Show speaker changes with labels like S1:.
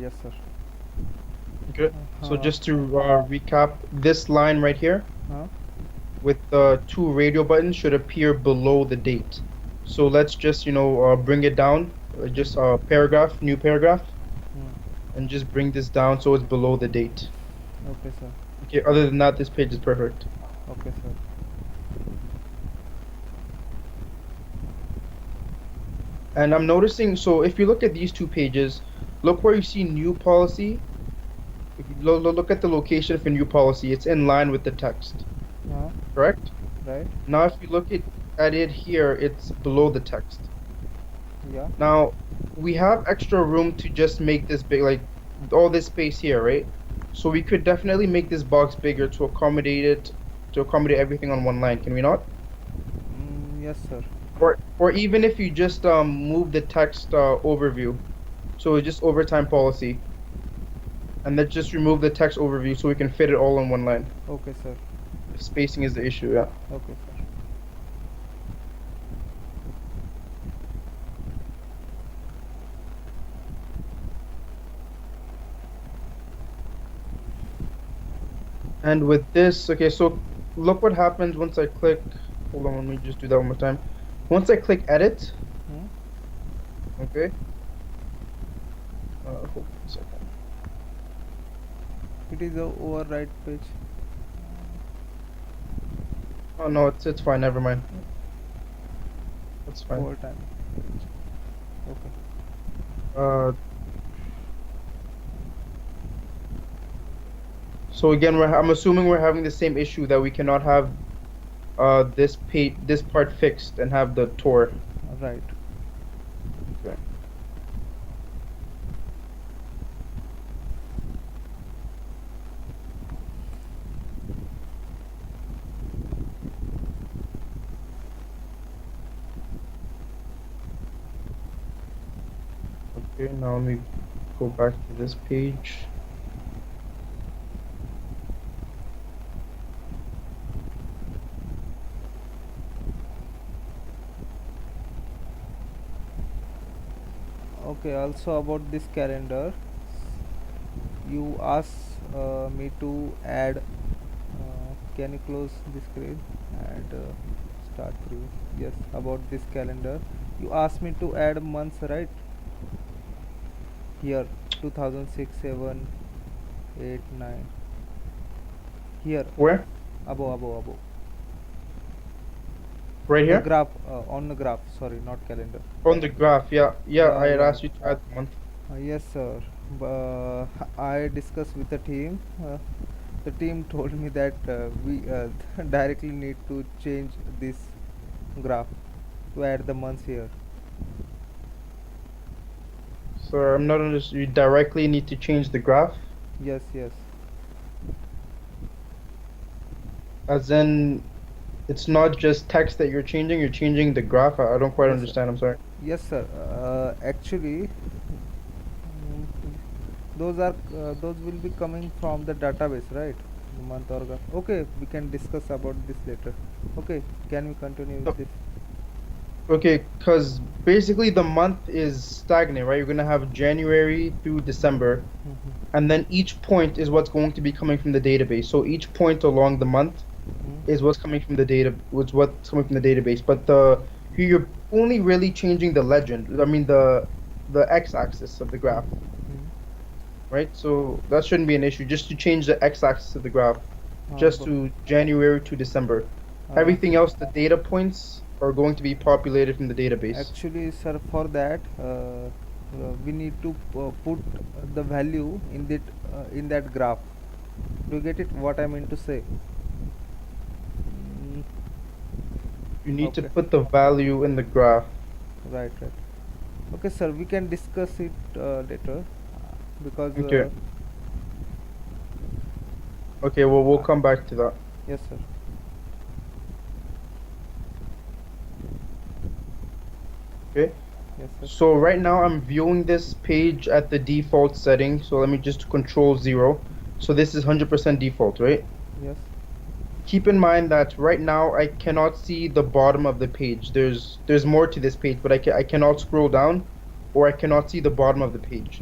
S1: Yes, sir.
S2: Okay. So
S1: Uh,
S2: just to recap, this line right here
S1: uh,
S2: with the two radio buttons should appear below the date. So let's just, bring it down, just paragraph, new paragraph,
S1: hmm.
S2: and just bring this down so it's below the date.
S1: Okay, sir.
S2: Okay, other than that, this page is perfect.
S1: Okay, sir.
S2: And I'm noticing, so if you look at these two pages, look where you see new policy. If you look at the location for new policy, it's in line with the text,
S1: Uh,
S2: correct?
S1: right.
S2: Now, if you look at it here, it's below the text.
S1: Yeah.
S2: Now, we have extra room to just make this big, like all this space here, right? So we could definitely make this box bigger to accommodate everything on one line, can we not?
S1: Yes, sir.
S2: Or even if you just move the text overview, so just overtime policy, and then just remove the text overview so we can fit it all in one line.
S1: Okay, sir.
S2: If spacing is the issue, yeah.
S1: Okay, sir.
S2: And with this, okay, so look what happens once I click. Hold on, let me just do that one more time. Once I click edit,
S1: Hmm?
S2: okay. Hold on a second.
S1: It is a override page.
S2: Oh no, it's fine. Never mind. That's fine.
S1: Overtime page. Okay.
S2: Uh, so again, I'm assuming we're having the same issue that we cannot have this part fixed and have the tour.
S1: Right.
S2: Okay. Okay. Now let me go back to this page.
S1: Okay. Also about this calendar, you asked me to add. Can you close the screen and start preview? Yes. About this calendar, you asked me to add months, right? Here, 2006, 7, 8, 9. Here,
S2: Where?
S1: above.
S2: Right
S1: The
S2: here
S1: graph, on the graph. Sorry, not calendar.
S2: on the graph. Yeah, yeah.
S1: Yeah,
S2: I had
S1: yeah.
S2: asked you to add the month.
S1: Yes, sir. I discussed with the team. The team told me that we directly need to change this graph to add the months here.
S2: So I'm not understanding. You directly need to change the graph,
S1: Yes, yes.
S2: as in it's not just text that you're changing the graph. I don't quite
S1: Yes, sir.
S2: understand. I'm sorry.
S1: Yes, sir. Actually, those will be coming from the database, right? The month or graph. Okay, we can discuss about this later. Okay, can we continue with this?
S2: Okay, because basically the month is stagnant, right? You're gonna have January through December,
S1: Mhm.
S2: and then each point is what's going to be coming from the database. So each point along the month is what's coming from the what's coming from the database. But you're only really changing the legend. I mean the x-axis of the graph,
S1: Mhm.
S2: right? So that shouldn't be an issue. Just to change the x-axis of the graph, just
S1: Bu-
S2: to January to December.
S1: uh,
S2: Everything else, the data points are going to be populated from the database.
S1: Actually, sir, for that we need to put the value in that graph. Do you get it? What I mean to say? Mm,
S2: You need to
S1: okay,
S2: put the value in the graph.
S1: right. Okay, sir, we can discuss it later because
S2: Okay. Okay, well, we'll
S1: uh,
S2: come back to that.
S1: yes, sir.
S2: Okay.
S1: Yes, sir.
S2: So right now I'm viewing this page at the default setting. So let me just control 0. So this is 100% default, right?
S1: Yes.
S2: Keep in mind that right now I cannot see the bottom of the page. There's more to this page, but I cannot scroll down or I cannot see the bottom of the page.